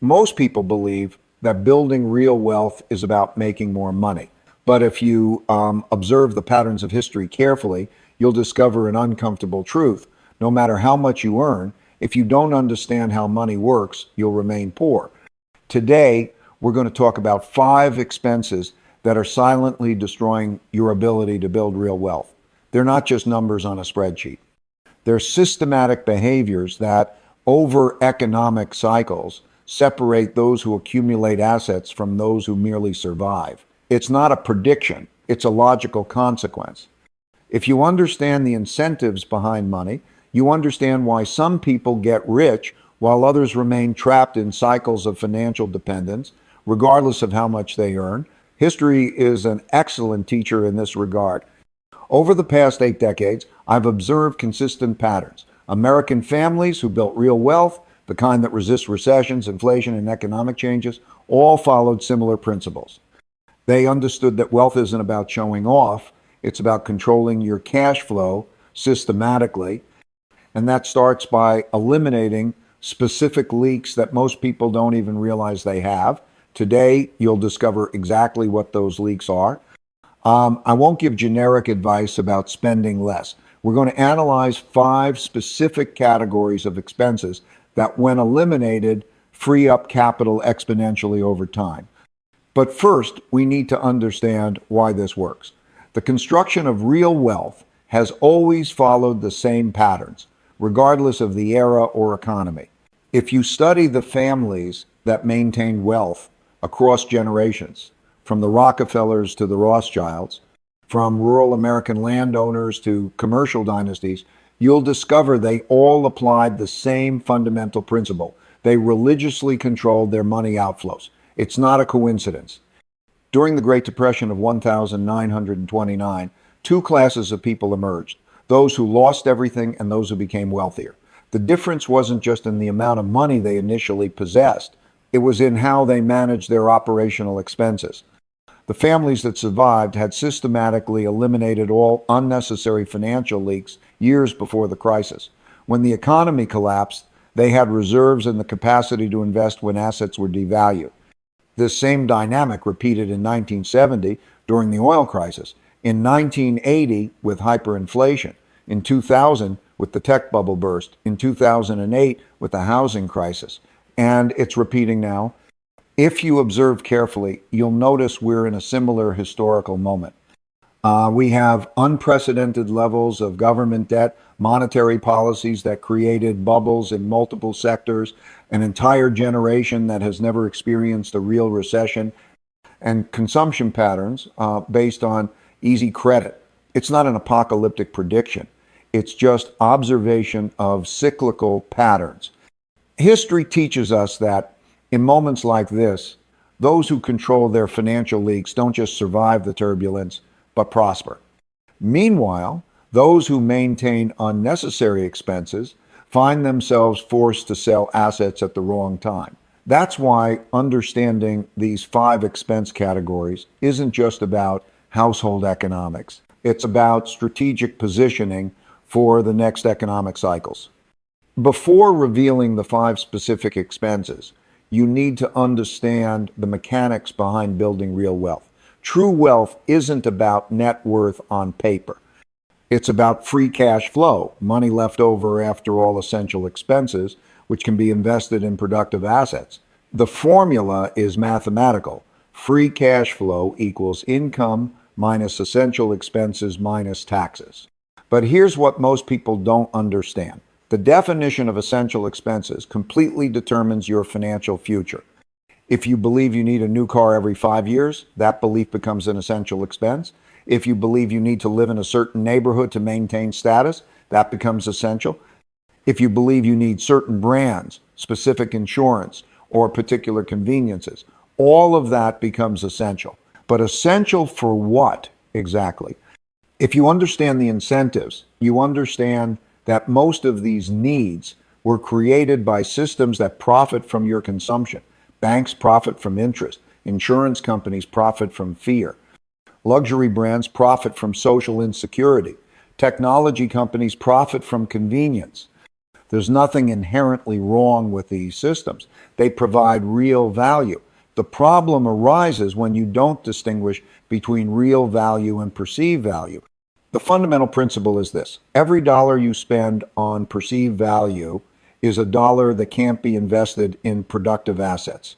Most people believe that building real wealth is about making more money. But if you observe the patterns of history carefully, you'll discover an uncomfortable truth. No matter how much you earn, if you don't understand how money works, you'll remain poor. Today, we're going to talk about 5 expenses that are silently destroying your ability to build real wealth. They're not just numbers on a spreadsheet. They're systematic behaviors that, over economic cycles, separate those who accumulate assets from those who merely survive. It's not a prediction, it's a logical consequence. If you understand the incentives behind money, you understand why some people get rich while others remain trapped in cycles of financial dependence, regardless of how much they earn. History is an excellent teacher in this regard. Over the past 8 decades, I've observed consistent patterns. American families who built real wealth, the kind that resists recessions, inflation, and economic changes, all followed similar principles. They understood that wealth isn't about showing off, it's about controlling your cash flow systematically, and that starts by eliminating specific leaks that most people don't even realize they have. Today, you'll discover exactly what those leaks are. I won't give generic advice about spending less. We're going to analyze 5 specific categories of expenses that, when eliminated, free up capital exponentially over time. But first, we need to understand why this works. The construction of real wealth has always followed the same patterns, regardless of the era or economy. If you study the families that maintained wealth across generations, from the Rockefellers to the Rothschilds, from rural American landowners to commercial dynasties, you'll discover they all applied the same fundamental principle. They religiously controlled their money outflows. It's not a coincidence. During the Great Depression of 1929, 2 classes of people emerged: those who lost everything and those who became wealthier. The difference wasn't just in the amount of money they initially possessed, it was in how they managed their operational expenses. The families that survived had systematically eliminated all unnecessary financial leaks years before the crisis. When the economy collapsed, they had reserves and the capacity to invest when assets were devalued. This same dynamic repeated in 1970 during the oil crisis, in 1980 with hyperinflation, in 2000 with the tech bubble burst, in 2008 with the housing crisis, and it's repeating now. If you observe carefully, you'll notice we're in a similar historical moment. We have unprecedented levels of government debt, monetary policies that created bubbles in multiple sectors, an entire generation that has never experienced a real recession, and consumption patterns based on easy credit. It's not an apocalyptic prediction. It's just observation of cyclical patterns. History teaches us that in moments like this, those who control their financial leaks don't just survive the turbulence, but prosper. Meanwhile, those who maintain unnecessary expenses find themselves forced to sell assets at the wrong time. That's why understanding these 5 expense categories isn't just about household economics. It's about strategic positioning for the next economic cycles. Before revealing the 5 specific expenses, you need to understand the mechanics behind building real wealth. True wealth isn't about net worth on paper. It's about free cash flow, money left over after all essential expenses, which can be invested in productive assets. The formula is mathematical. Free cash flow equals income minus essential expenses minus taxes. But here's what most people don't understand. The definition of essential expenses completely determines your financial future. If you believe you need a new car every 5 years, that belief becomes an essential expense. If you believe you need to live in a certain neighborhood to maintain status, that becomes essential. If you believe you need certain brands, specific insurance, or particular conveniences, all of that becomes essential. But essential for what exactly? If you understand the incentives, you understand that most of these needs were created by systems that profit from your consumption. Banks profit from interest. Insurance companies profit from fear. Luxury brands profit from social insecurity. Technology companies profit from convenience. There's nothing inherently wrong with these systems. They provide real value. The problem arises when you don't distinguish between real value and perceived value. The fundamental principle is this: every dollar you spend on perceived value is a dollar that can't be invested in productive assets.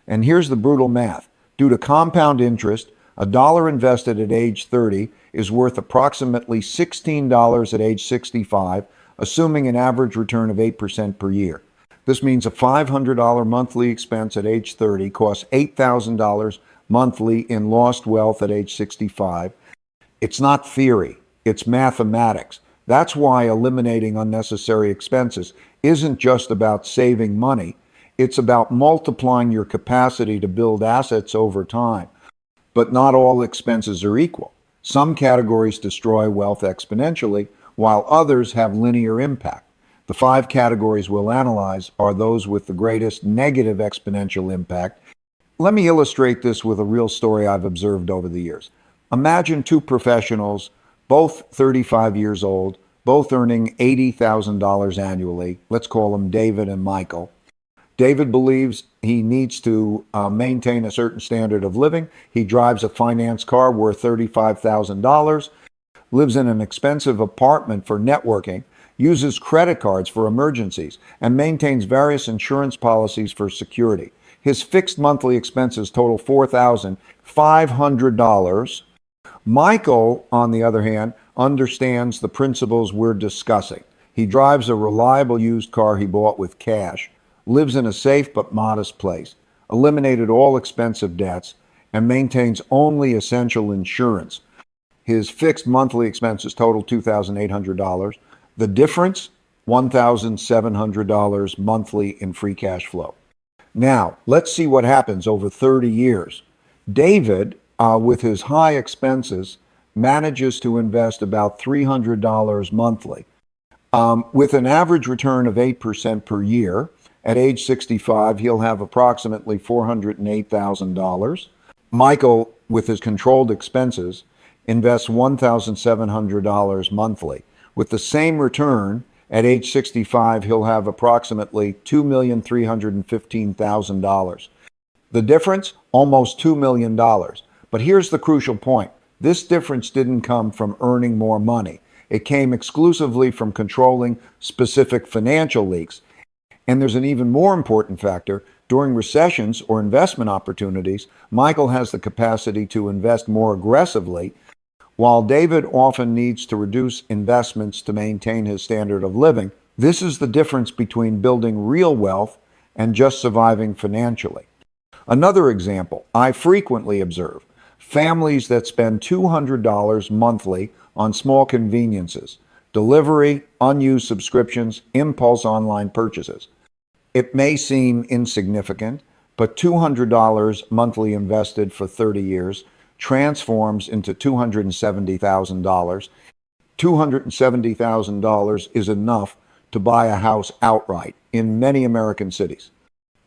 And here's the brutal math. Due to compound interest, a dollar invested at age 30 is worth approximately $16 at age 65, assuming an average return of 8% per year. This means a $500 monthly expense at age 30 costs $8,000 monthly in lost wealth at age 65. It's not theory, it's mathematics. That's why eliminating unnecessary expenses isn't just about saving money. It's about multiplying your capacity to build assets over time. But not all expenses are equal. Some categories destroy wealth exponentially, while others have linear impact. The 5 categories we'll analyze are those with the greatest negative exponential impact. Let me illustrate this with a real story I've observed over the years. Imagine 2 professionals, both 35 years old, both earning $80,000 annually. Let's call them David and Michael. David believes he needs to maintain a certain standard of living. He drives a finance car worth $35,000, lives in an expensive apartment for networking, uses credit cards for emergencies, and maintains various insurance policies for security. His fixed monthly expenses total $4,500. Michael, on the other hand, understands the principles we're discussing. He drives a reliable used car he bought with cash, lives in a safe but modest place, eliminated all expensive debts, and maintains only essential insurance. His fixed monthly expenses total $2,800. The difference, $1,700 monthly in free cash flow. Now, let's see what happens over 30 years. David, with his high expenses, manages to invest about $300 monthly. With an average return of 8% per year, at age 65, he'll have approximately $408,000. Michael, with his controlled expenses, invests $1,700 monthly. With the same return, at age 65, he'll have approximately $2,315,000. The difference? Almost $2 million. But here's the crucial point. This difference didn't come from earning more money. It came exclusively from controlling specific financial leaks. And there's an even more important factor. During recessions or investment opportunities, Michael has the capacity to invest more aggressively, while David often needs to reduce investments to maintain his standard of living. This is the difference between building real wealth and just surviving financially. Another example I frequently observe: families that spend $200 monthly on small conveniences, delivery, unused subscriptions, impulse online purchases. It may seem insignificant, but $200 monthly invested for 30 years transforms into $270,000. $270,000 is enough to buy a house outright in many American cities.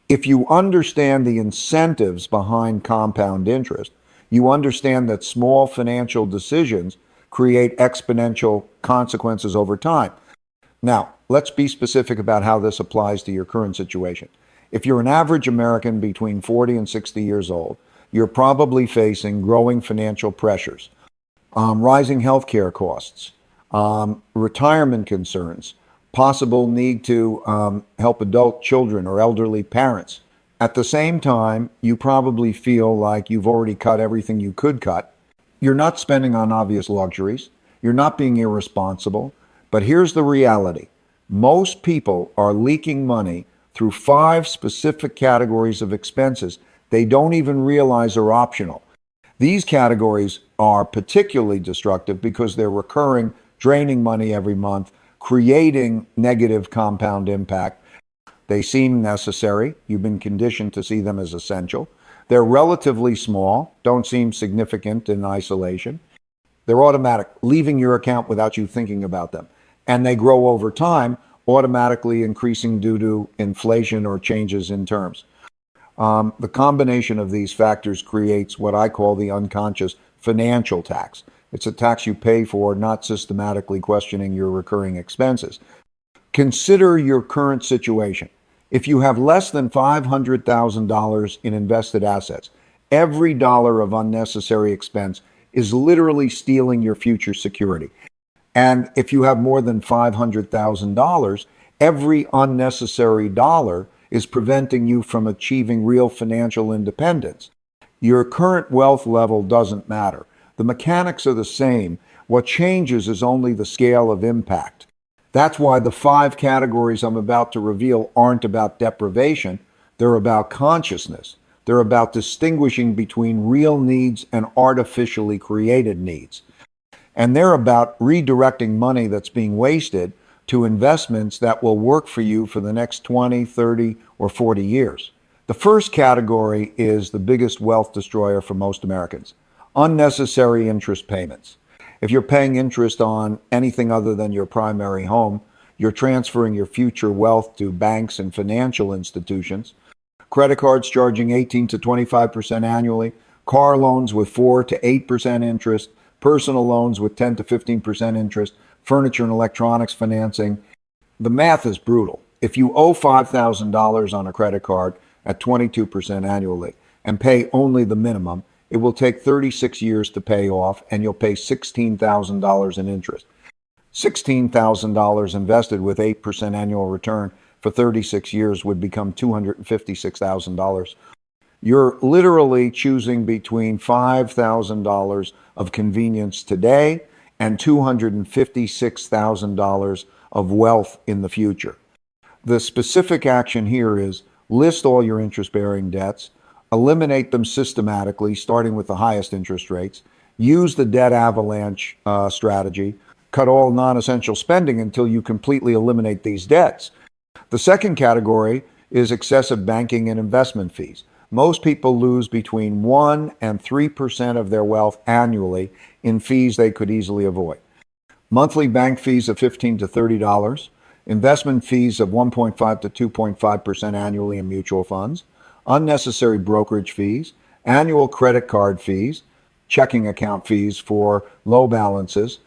If you understand the incentives behind compound interest, you understand that small financial decisions create exponential consequences over time. Now, let's be specific about how this applies to your current situation. If you're an average American between 40 and 60 years old, you're probably facing growing financial pressures, rising healthcare costs, retirement concerns, possible need to help adult children or elderly parents. At the same time, you probably feel like you've already cut everything you could cut. You're not spending on obvious luxuries. You're not being irresponsible. But here's the reality. Most people are leaking money through 5 specific categories of expenses they don't even realize are optional. These categories are particularly destructive because they're recurring, draining money every month, creating negative compound impact. They seem necessary. You've been conditioned to see them as essential. They're relatively small, don't seem significant in isolation. They're automatic, leaving your account without you thinking about them. And they grow over time, automatically increasing due to inflation or changes in terms. The combination of these factors creates what I call the unconscious financial tax. It's a tax you pay for not systematically questioning your recurring expenses. Consider your current situation. If you have less than $500,000 in invested assets, every dollar of unnecessary expense is literally stealing your future security. And if you have more than $500,000, every unnecessary dollar is preventing you from achieving real financial independence. Your current wealth level doesn't matter. The mechanics are the same. What changes is only the scale of impact. That's why the 5 categories I'm about to reveal aren't about deprivation. They're about consciousness. They're about distinguishing between real needs and artificially created needs. And they're about redirecting money that's being wasted to investments that will work for you for the next 20, 30, or 40 years. The first category is the biggest wealth destroyer for most Americans: unnecessary interest payments. If you're paying interest on anything other than your primary home, you're transferring your future wealth to banks and financial institutions. Credit cards charging 18 to 25% annually, car loans with 4 to 8% interest, personal loans with 10 to 15% interest, furniture and electronics financing. The math is brutal. If you owe $5,000 on a credit card at 22% annually and pay only the minimum, it will take 36 years to pay off, and you'll pay $16,000 in interest. $16,000 invested with 8% annual return for 36 years would become $256,000. You're literally choosing between $5,000 of convenience today and $256,000 of wealth in the future. The specific action here is list all your interest-bearing debts, eliminate them systematically, starting with the highest interest rates, use the debt avalanche strategy, cut all non-essential spending until you completely eliminate these debts. The second category is excessive banking and investment fees. Most people lose between 1 and 3% of their wealth annually in fees they could easily avoid. Monthly bank fees of $15 to $30, investment fees of 1.5 to 2.5% annually in mutual funds, unnecessary brokerage fees, annual credit card fees, checking account fees for low balances.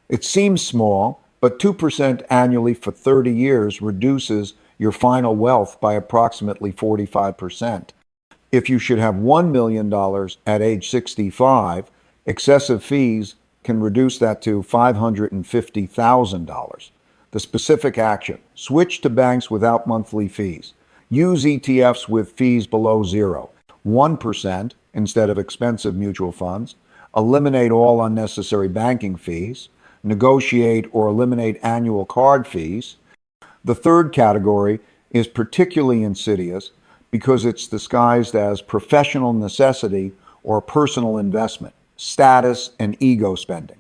It seems small, but 2% annually for 30 years reduces your final wealth by approximately 45%. If you should have $1 million at age 65, excessive fees can reduce that to $550,000. The specific action: switch to banks without monthly fees. Use ETFs with fees below 0, 1% instead of expensive mutual funds. Eliminate all unnecessary banking fees. Negotiate or eliminate annual card fees. The third category is particularly insidious because it's disguised as professional necessity or personal investment, status and ego spending.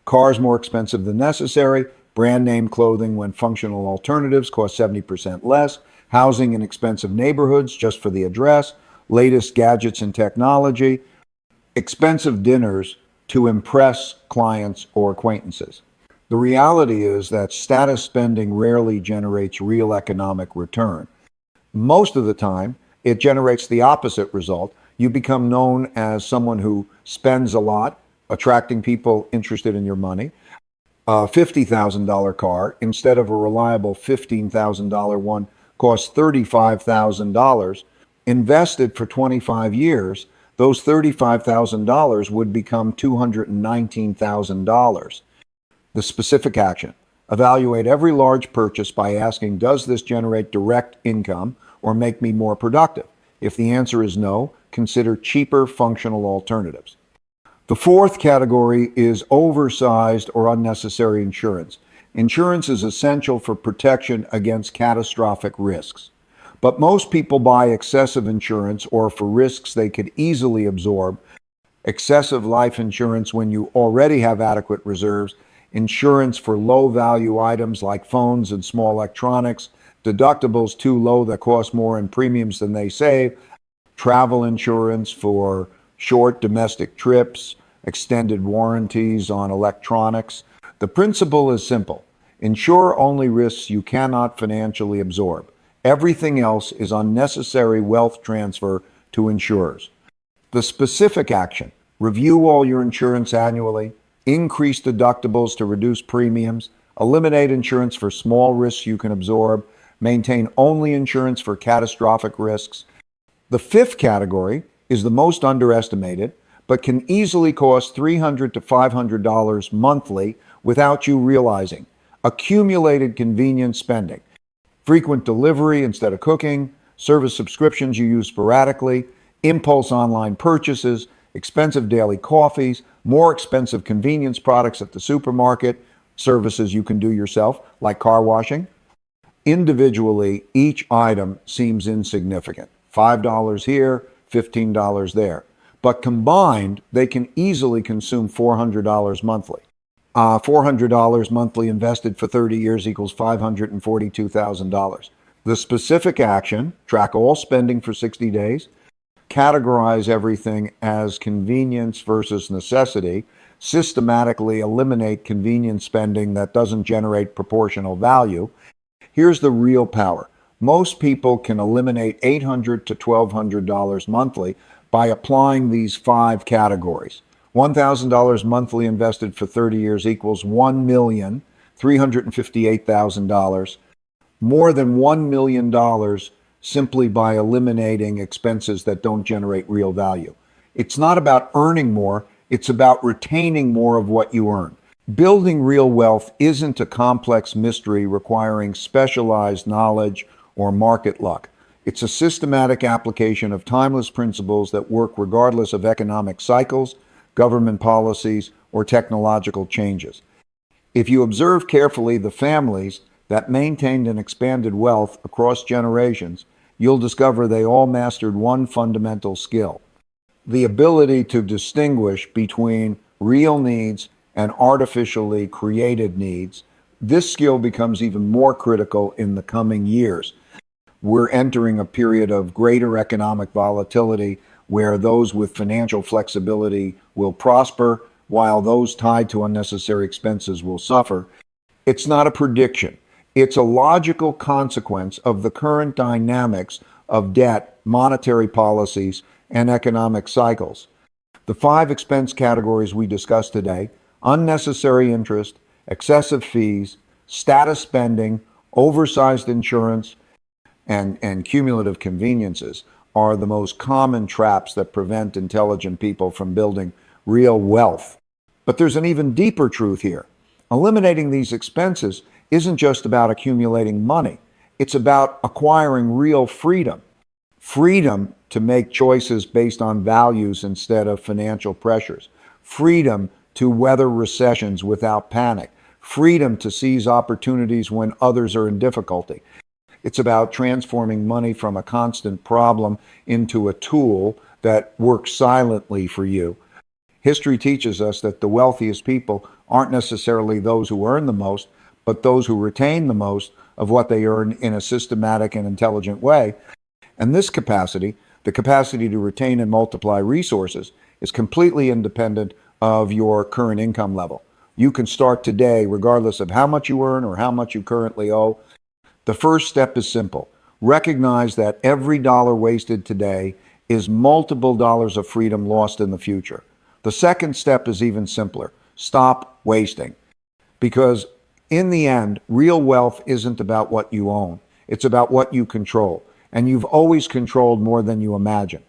Cars more expensive than necessary, brand name clothing when functional alternatives cost 70% less, housing in expensive neighborhoods just for the address, latest gadgets and technology, expensive dinners to impress clients or acquaintances. The reality is that status spending rarely generates real economic return. Most of the time, it generates the opposite result. You become known as someone who spends a lot, attracting people interested in your money. A $50,000 car, instead of a reliable $15,000 one, costs $35,000. Invested for 25 years, those $35,000 would become $219,000. The specific action: evaluate every large purchase by asking, does this generate direct income or make me more productive? If the answer is no, consider cheaper functional alternatives. The fourth category is oversized or unnecessary insurance. Insurance is essential for protection against catastrophic risks. But most people buy excessive insurance or for risks they could easily absorb. Excessive life insurance when you already have adequate reserves, insurance for low-value items like phones and small electronics, deductibles too low that cost more in premiums than they save, travel insurance for short domestic trips, extended warranties on electronics. The principle is simple: insure only risks you cannot financially absorb. Everything else is unnecessary wealth transfer to insurers. The specific action: review all your insurance annually, increase deductibles to reduce premiums, Eliminate insurance for small risks you can absorb. Maintain only insurance for catastrophic risks. The fifth category is the most underestimated, but can easily cost $300 to $500 monthly without you realizing. Accumulated convenience spending. Frequent delivery instead of cooking, service subscriptions you use sporadically, impulse online purchases, expensive daily coffees, more expensive convenience products at the supermarket, services you can do yourself, like car washing. Individually, each item seems insignificant. $5 here, $15 there. But combined, they can easily consume $400 monthly. $400 monthly invested for 30 years equals $542,000. The specific action: track all spending for 60 days, categorize everything as convenience versus necessity, systematically eliminate convenience spending that doesn't generate proportional value. Here's the real power. Most people can eliminate $800 to $1,200 monthly by applying these 5 categories. $1,000 monthly invested for 30 years equals $1,358,000. More than $1 million simply by eliminating expenses that don't generate real value. It's not about earning more, it's about retaining more of what you earn. Building real wealth isn't a complex mystery requiring specialized knowledge or market luck. It's a systematic application of timeless principles that work regardless of economic cycles, government policies, or technological changes. If you observe carefully the families that maintained and expanded wealth across generations, you'll discover they all mastered one fundamental skill: the ability to distinguish between real needs and artificially created needs. This skill becomes even more critical in the coming years. We're entering a period of greater economic volatility where those with financial flexibility will prosper while those tied to unnecessary expenses will suffer. It's not a prediction. It's a logical consequence of the current dynamics of debt, monetary policies, and economic cycles. The 5 expense categories we discussed today: unnecessary interest, excessive fees, status spending, oversized insurance, and cumulative conveniences, are the most common traps that prevent intelligent people from building real wealth. But there's an even deeper truth here. Eliminating these expenses isn't just about accumulating money. It's about acquiring real freedom. Freedom to make choices based on values instead of financial pressures. Freedom to weather recessions without panic. Freedom to seize opportunities when others are in difficulty. It's about transforming money from a constant problem into a tool that works silently for you. History teaches us that the wealthiest people aren't necessarily those who earn the most, but those who retain the most of what they earn in a systematic and intelligent way. And this capacity, the capacity to retain and multiply resources, is completely independent of your current income level. You can start today regardless of how much you earn or how much you currently owe. The first step is simple. Recognize that every dollar wasted today is multiple dollars of freedom lost in the future. The second step is even simpler. Stop wasting. Because in the end, real wealth isn't about what you own. It's about what you control. And you've always controlled more than you imagine.